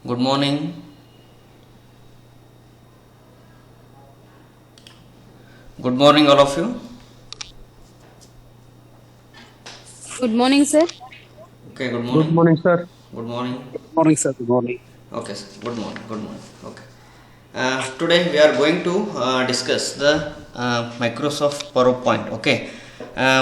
Good morning. Good morning, all of you. Good morning, sir. Okay, good Good morning. morning, sir. Good morning. Morning, sir. Good morning. Okay, sir. Good morning. Good morning. Okay. Today we are going to discuss the Microsoft PowerPoint. Okay.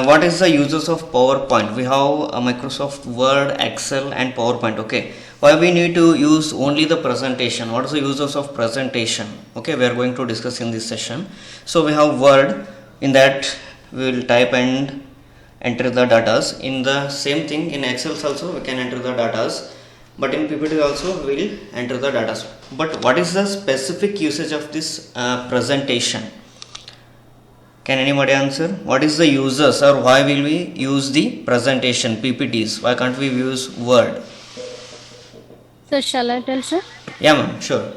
What is the uses of PowerPoint? We have Microsoft Word, Excel, and PowerPoint. Okay. Why we need to use only the presentation? What is the uses of presentation? Okay, we are going to discuss in this session. So we have Word. In that we will type and enter the datas. In the same thing in Excel also we can enter the datas, but in PPT also we will enter the datas. But what is the specific usage of this presentation? Can anybody answer? What is the uses, or why will we use the presentation PPTs? Why can't we use Word? So, shall I tell, sir? Yeah, ma'am. Sure.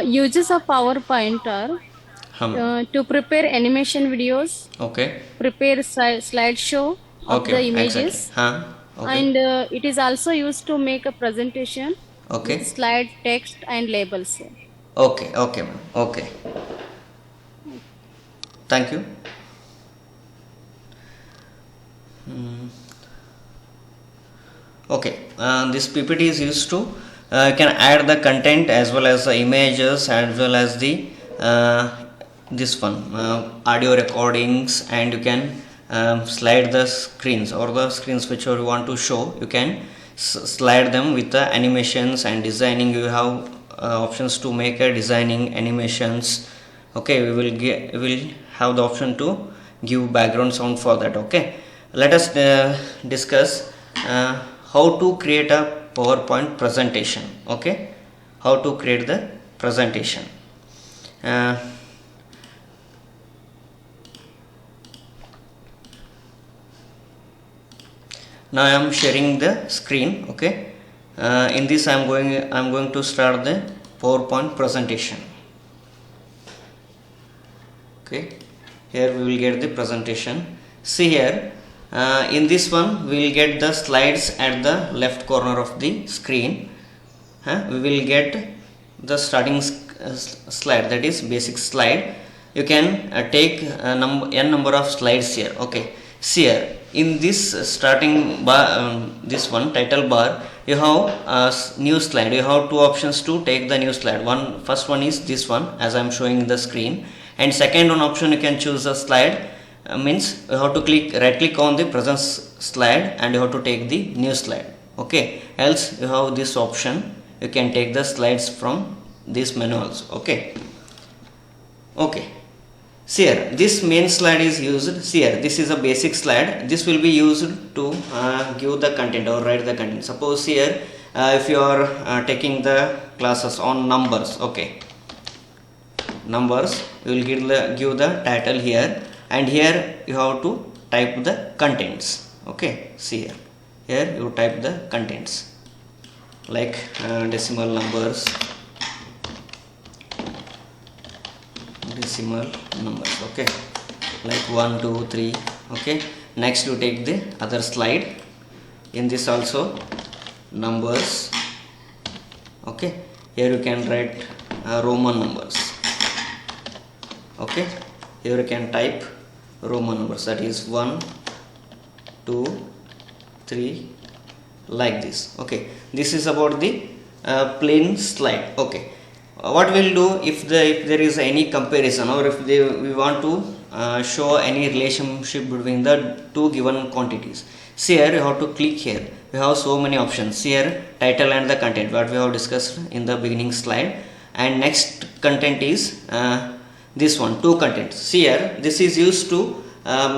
Uses of PowerPoint are Ma'am. to prepare animation videos, Okay. prepare slideshow of the Okay. Exactly. images, Huh. Okay. and it is also used to make a presentation with Okay. slide text and labels, sir. Okay. Okay, ma'am. Okay. Thank you. Hmm. Okay, this PPT is used to you can add the content as well as the images as well as the this one audio recordings, and you can slide the screens or the screens which you want to show. You can slide them with the animations and designing. You have options to make a designing animations. Okay, we will have the option to give background sound for that. Okay, let us discuss how to create a PowerPoint presentation. Okay, how to create the presentation. uh, Now I am sharing the screen. Okay, in this I am going to start the PowerPoint presentation. Okay, here we will get the presentation. See here, in this one we will get the slides at the left corner of the screen. We will get the starting slide, that is basic slide. You can take n number of slides here. Okay, see here in this starting bar, this one title bar, you have new slide. You have two options to take the new slide. First one is this one as I am showing in the screen, and second one option you can choose a slide. Means you have to right click on the present slide and you have to take the new slide. Okay, else you have this option, you can take the slides from this menu also. Okay, okay, see here this main slide is used. See here, this is a basic slide. This will be used to give the content or write the content. Suppose here if you are taking the classes on numbers. Okay, numbers, you will give the title here, and here you have to type the contents. Okay, see here you type the contents like decimal numbers, okay, like 1 2 3. Okay, next you take the other slide. In this also numbers. Okay, here you can write Roman numbers. Okay, here you can type Roman numbers, that is 1 2 3, like this. Okay, this is about the plain slide. Okay, what we'll do if there is any comparison, or if we want to show any relationship between the two given quantities. See here, you have to click here. We have so many options. See here, title and the content, what we have discussed in the beginning slide. And next content is this one, two contents. See here, this is used to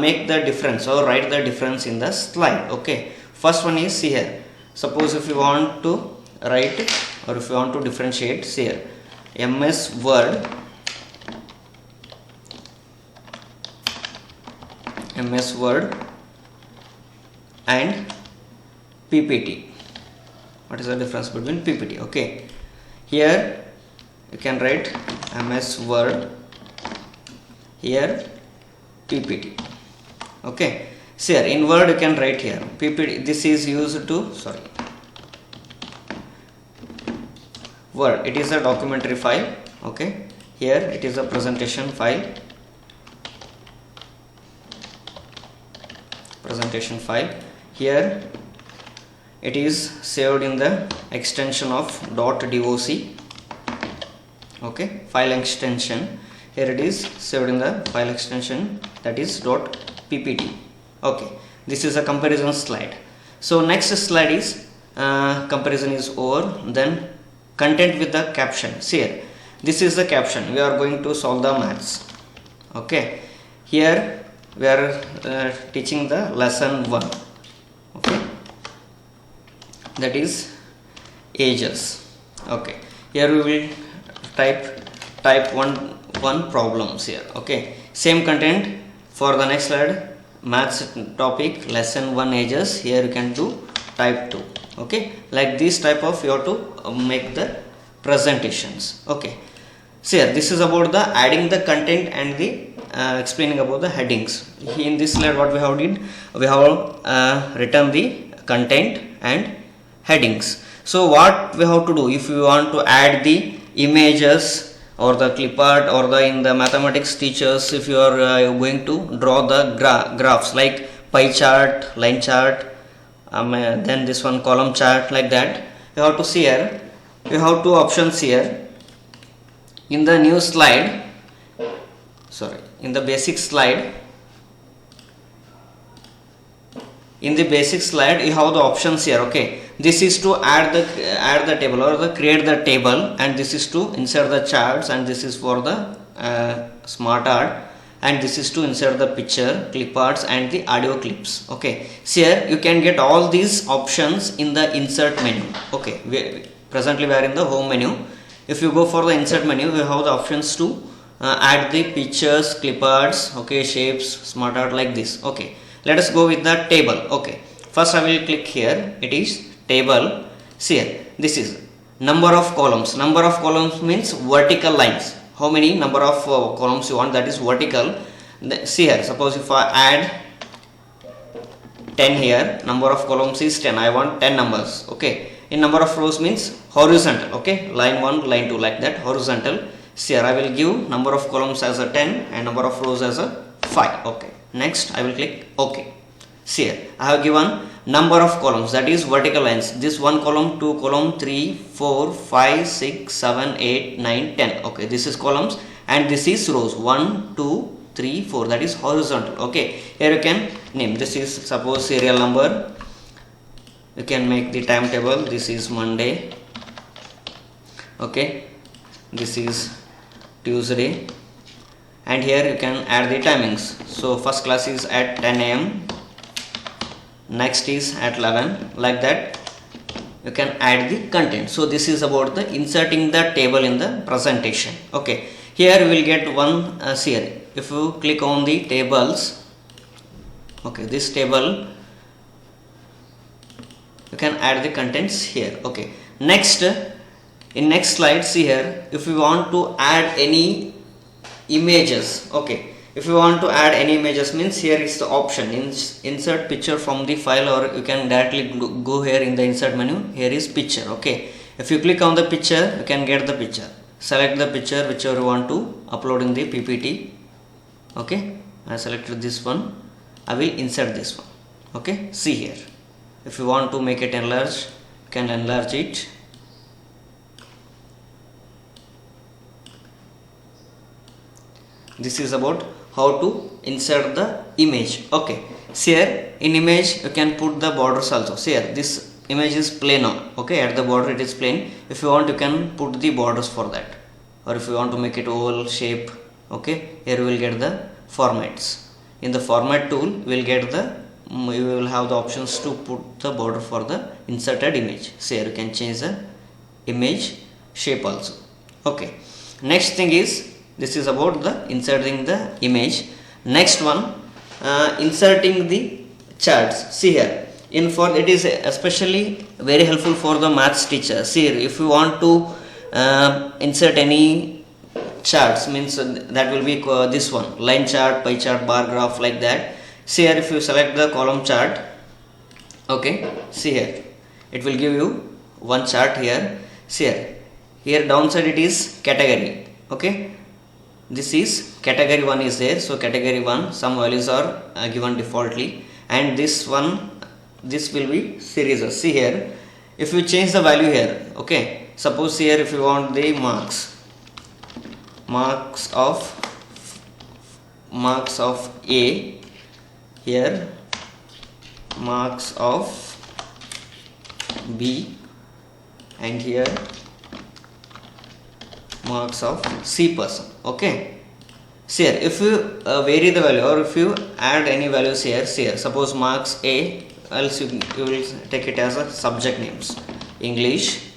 make the difference or write the difference in the slide. Okay, first one is, see here, suppose if you want to write or if you want to differentiate, see here, MS Word, MS Word and PPT. What is the difference between PPT? Okay, here you can write MS Word, here PPT. Okay, see here, in Word you can write here PPT. This is used to, sorry, Word, it is a documentary file. Okay, here it is a presentation file. Presentation file. Here it is saved in the extension of .doc. Okay, file extension. Here it is saved in the file extension, that is .ppt. Okay, this is a comparison slide. So next slide is comparison is over. Then content with the caption. See here, this is the caption. We are going to solve the maths. Okay, here we are teaching the lesson 1. Okay, that is ages. Okay, here we will type one problems here. Okay, same content for the next slide, maths topic lesson 1 ages. Here you can do type 2. Okay, like this type of you have to make the presentations. Okay, so here this is about the adding the content and the explaining about the headings. In this slide what we have did, we have written the content and headings. So what we have to do, if you want to add the images or the clipart or the in the mathematics teachers, if you are going to draw the graphs like pie chart, line chart, then this one column chart, like that, you have to see here, you have two options here. In the new slide, sorry, in the basic slide, you have the options here. Okay, this is to add the table or the create the table, and this is to insert the charts, and this is for the smart art, and this is to insert the picture, clip arts and the audio clips. Okay, so here you can get all these options in the insert menu. Okay, presently we are in the home menu. If you go for the insert menu, you have the options to add the pictures, clip arts, okay, shapes, smart art, like this. Okay, let us go with the table. Okay, first I will click here, it is table. See here, this is number of columns. Number of columns means vertical lines. How many number of columns you want, that is vertical. See here, suppose if I add 10 here, number of columns is 10, I want 10 numbers. Okay, in number of rows means horizontal. Okay, line 1, line 2, like that, horizontal. See here, I will give number of columns as a 10 and number of rows as a 5. Okay, next I will click OK. See here, I have given number of columns, that is vertical lines. This 1 column, 2 column, 3, 4, 5, 6, 7, 8, 9, 10. Okay, this is columns and this is rows. 1, 2, 3, 4, that is horizontal. Okay, here you can name, this is suppose serial number. You can make the timetable, this is Monday. Okay, this is Tuesday, and here you can add the timings. So first class is at 10 a.m, next is at 11, like that. You can add the content. So this is about the inserting the table in the presentation. Okay, here we will get one here. If you click on the tables, okay, this table, you can add the contents here. Okay, next, in next slide, see here, if you want to add any images. Okay, if you want to add any images means here is the option, insert picture from the file, or you can directly go here in the insert menu. Here is picture. Okay, if you click on the picture, you can get the picture. Select the picture whichever you want to upload in the PPT. Okay, I selected this one, I will insert this one. Okay, see here, if you want to make it enlarged, you can enlarge it. This is about how to insert the image. Okay, see here, in image you can put the borders also. See here, this image is plain now. Okay, at the border it is plain. If you want, you can put the borders for that, or if you want to make it oval shape. Okay, here you will get the formats. In the format tool, you will get the, you will have the options to put the border for the inserted image. So here you can change the image shape also. Okay, next thing is, this is about the inserting the image. Next one, inserting the charts. See here, in for it is especially very helpful for the maths teacher. See here, if you want to insert any charts, means that will be this one, line chart, pie chart, bar graph, like that. See here, if you select the column chart, okay, see here, it will give you one chart here. See here, Here downside it is category. Okay, this is category 1 is there, so category 1 some values are given defaultly, and this one, this will be series. See here, if you change the value here, okay, suppose here if you want the marks of A, here marks of B, and here marks of C person. Okay, see here, if you vary the value or if you add any values here, see here, suppose marks A, else you will take it as a subject names, English,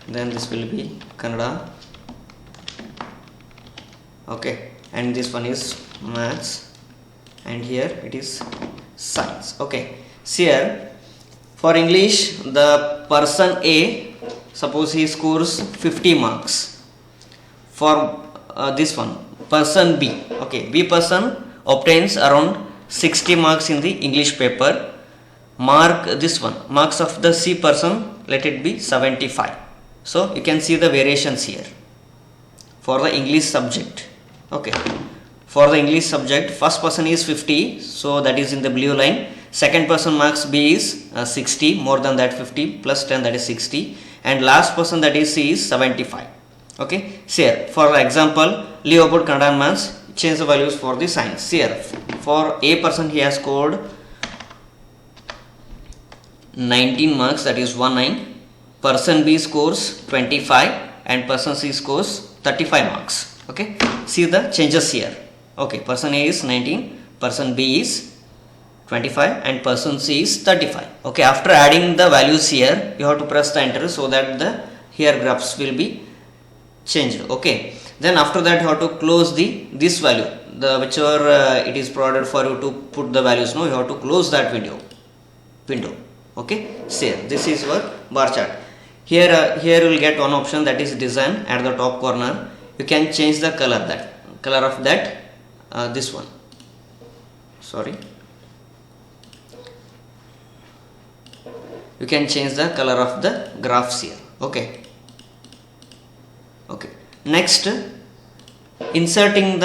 then this will be Kannada, okay, and this one is maths, and here it is science. Okay, see here, for English the person A, suppose he scores 50 marks. For this one, person B, okay, B person obtains around 60 marks in the English paper. Mark this one, marks of the C person, let it be 75. So you can see the variations here for the English subject. Okay, for the English subject, first person is 50, so that is in the blue line. Second person marks B is 60, more than that 50 plus 10, that is 60, and last person, that is C, is 75. Okay, see here, for example, Leopold Kannada maths, change the values for the science. See here, for A person he has scored 19 marks, that is 19. Person B scores 25 and person C scores 35 marks. Okay, see the changes here. Okay, person A is 19, person B is 25 and person C is 35. Okay, after adding the values here, you have to press the enter so that the here graphs will be changed. Okay, then after that you have to close this value, the whichever it is provided for you to put the values. No, you have to close that window. Okay, see here, this is your bar chart. Here you will get one option, that is design, at the top corner. You can change the color of that this one, sorry, you can change the color of the graphs here. Okay, next, inserting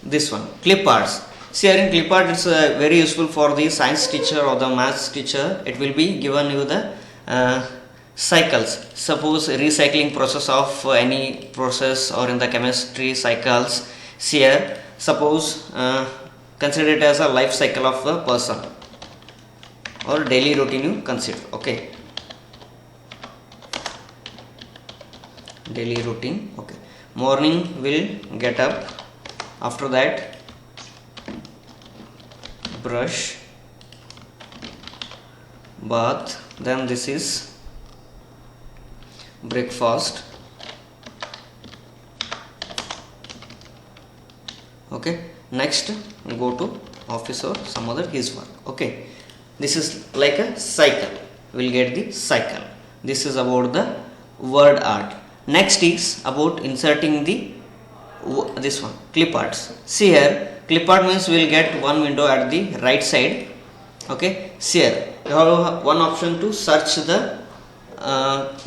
this one, clip arts. See here, in clip art it's very useful for the science teacher or the maths teacher. It will be given you the cycles, suppose recycling process of any process, or in the chemistry cycles. See here, suppose consider it as a life cycle of a person or daily routine you consider. Okay, daily routine. Okay, morning will get up, after that brush, bath, then this is breakfast. Okay, next go to office or some other his work. Okay, this is like a cycle, we'll get the cycle. This is about the word art. Next is about inserting this one, clip arts. See here, clip art means we will get one window at the right side. Okay, see here, you have one option to search the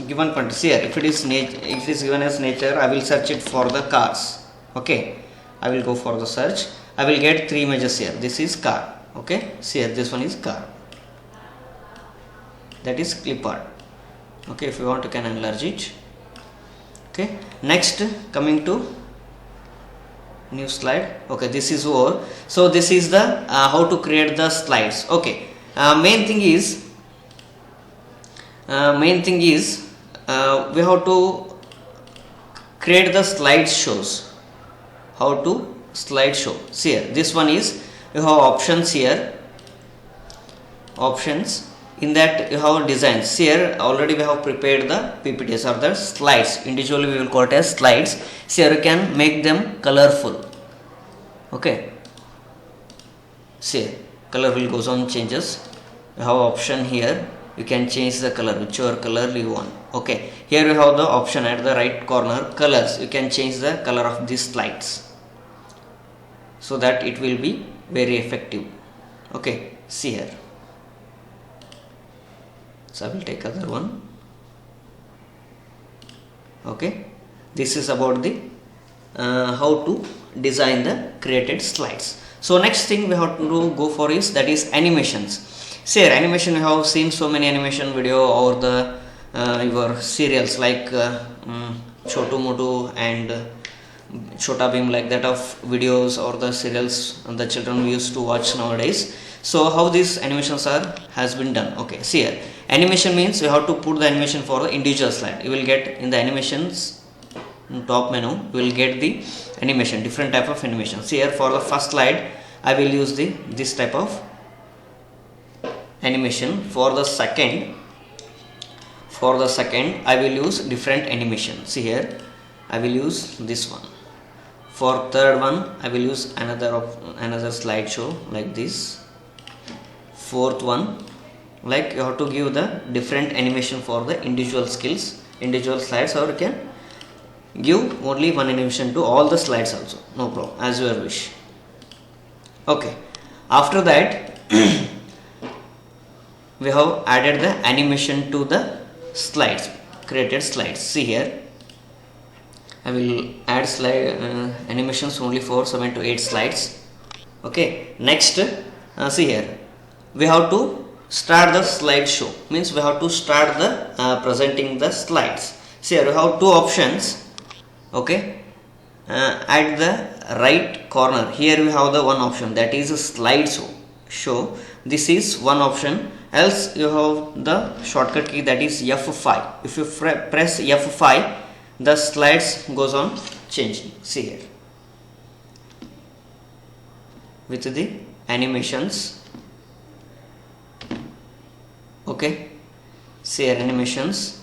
given content. See here, if it is given as nature, I will search it for the cars. Okay, I will go for the search. I will get 3 images here. This is car. Okay, see here, this one is car. That is clip art. Okay, if you want, you can enlarge it. Okay, next, coming to new slide. Okay, this is over. So this is the how to create the slides. Okay, main thing is we have to create the slideshows. How to slideshow? See here, this one is, you have options here, options. In that you have designs. Here already we have prepared the PPTs or the slides. Individually we will call it as slides. Here you can make them colorful. Okay, see, color will goes on changes. You have option here, you can change the color, whichever color you want. Okay, here you have the option at the right corner, colors. You can change the color of these slides so that it will be very effective. Okay, see here. So I will take other one. Okay, this is about the how to design the created slides. So next thing we have to go for is that is animations. Say animation, we have seen so many animation video or the your serials like Chotu Motu and Chota Bheem, like that of videos or the serials the children used to watch nowadays. So how these animations are has been done. Okay, see here, animation means you have to put the animation for the individual slide. You will get in the animations top menu, you will get the animation, different type of animations. Here for the first slide I will use the this type of animation. For the second I will use different animation. See here, I will use this one. For third one I will use another slideshow like this. Fourth one, like you have to give the different animation for the individual skills, individual slides, or you can give only one animation to all the slides also, no problem, as your wish. Okay, after that we have added the animation to the slides, created slides. See here, I will add slide animations only for 7 to 8 slides. Okay, next see here, we have to start the slideshow, means we have to start the presenting the slides. See here, we have two options. Okay, at the right corner here we have the one option, that is a slideshow. This is one option. Else you have the shortcut key, that is F5. If you press F5, the slides goes on changing. See here, with the animations. Okay, see here, animations.